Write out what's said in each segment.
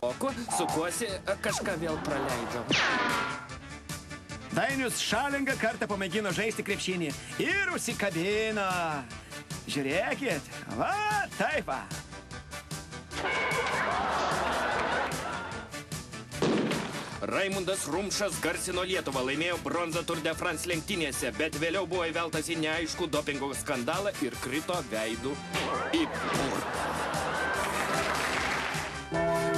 moku, sukuosi, kažką vėl praleidau. Dainius Šalinga kartą pamėgino žaisti krepšinį ir užsikabino. Žiūrėkit, va, taip va. Raimundas Rumšas garsino Lietuvą, laimėjo bronzą Tour de France lenktynėse, bet vėliau buvo įveltas į neaiškų dopingo skandalą ir krito veidu į burtą.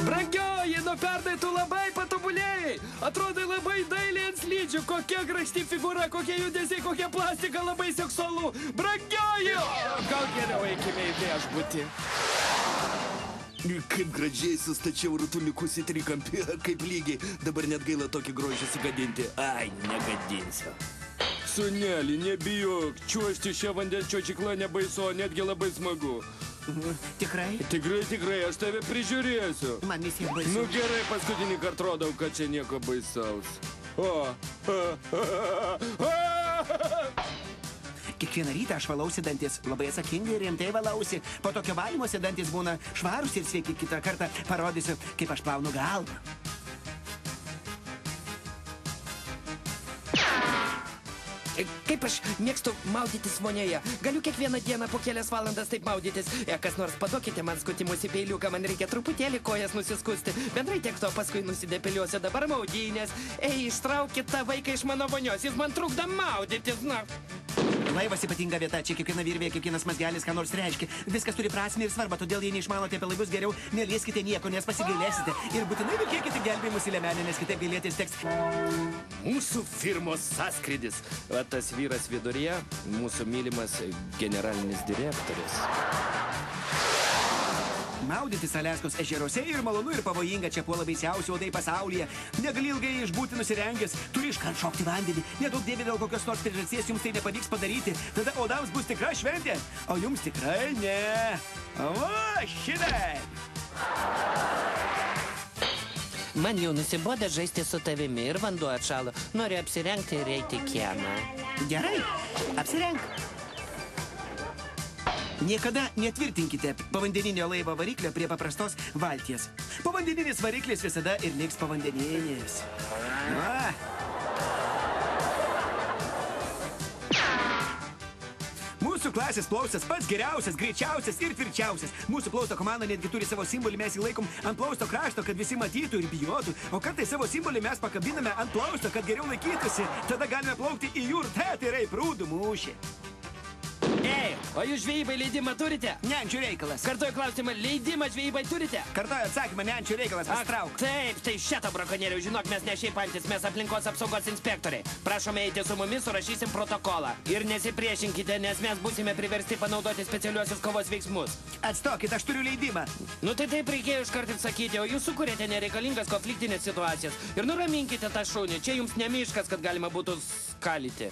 Brangioji, nuo pernai tu labai patobulėjai. Atrodai labai dailiai ant slidžių. Kokia grakšti figūra, kokie judesiai, kokia plastika, labai seksualu. Brangioji! Gal geriau eikime į viešbutį. Kaip gražiai sustačiau rutuliukus į trikampį, kaip lygiai. Dabar net gaila tokį grožį sugadinti. Ai, negadinsiu. Sūneli, nebijok. Čiuožti šią vandens čiuožiklą nebaisu, netgi labai smagu. Tikrai? Tikrai, aš tave prižiūrėsiu. Man visiems baisu. Nu gerai, paskutinį kartą rodau, kad čia nieko baisaus. Kiekvieną rytą aš valausi dantis, labai atsakingai ir rimtai valausi. Po tokio valymosi dantis būna švarūs ir sveiki. Kitą kartą parodysiu, kaip aš plaunu galvą. Kaip aš mėgstu maudytis vonioje. Galiu kiekvieną dieną po kelias valandas taip maudytis. Kas nors paduokite man skutimus į peiliuką, man reikia truputėlį kojas nusiskusti. Bendrai tiek to, paskui nusidepiliuosiu. Dabar maudynės. Ei, ištraukit tą vaiką iš mano vonios, jis man trukdo maudytis, na. Laivas ypatinga vieta, čia kiekviena virvė, kiekvienas mazgelis, ką nors reiškia. Viskas turi prasmę ir svarbą, todėl jei neišmanote apie laivus, geriau nelieskite nieko, nes pasigailėsite. Ir būtinai vilkėkite gelbėjimus į liemenę, nes kitaip gailėtis teks. Mūsų firmos sąskrydis. Va tas vyras viduryje, mūsų mylimas generalinis direktorius. Maudytis Aliaskos ežeruose ir malonu ir pavojinga, čia puola baisiausi uodai pasaulyje. Negali ilgai išbūti nusirengęs, turi iškart šokti vandenį. Nedaug dievė dėl kokios nors priežasties jums tai nepavyks padaryti. Tada uodams bus tikra šventė, o jums tikrai ne. Va, šitai. Man jau nusiboda žaisti su tavimi ir vanduo atšalo. Noriu apsirengti ir eiti į kiemą. Gerai, apsirenk. Niekada netvirtinkite povandeninio laivo variklio prie paprastos valties. Povandeninis variklis visada ir liks povandeninis. Mūsų klasės plaustas pats geriausias, greičiausias ir tvirčiausias. Mūsų plausto komanda netgi turi savo simbolį, mes jį laikom ant plausto krašto, kad visi matytų ir bijotų. O kartais savo simbolį mes pakabiname ant plausto, kad geriau laikytųsi. Tada galime plaukti į jūrtą, tai yra į prūdų mūšį. Ei, o jūs žvejybai leidimą turite? Neančių reikalas. Kartuoju klausimą, leidimą žvejybai turite? Kartuoju atsakymą, neančių reikalas, pastrauk. Taip, tai šitą brakonierių, žinok, mes ne šiaip antis, mes aplinkos apsaugos inspektoriai. Prašome eiti su mumis, surašysim protokolą. Ir nesipriešinkite, nes mes būsime priversti panaudoti specialiuosius kovos veiksmus. Atstokit, aš turiu leidimą. Nu tai taip reikėjo iškart ir sakyti, o jūs sukūrėte nereikalingas konfliktinės situacijas. Ir nuraminkite tą šunį, čia jums ne miškas, kad galima būtų skalyti.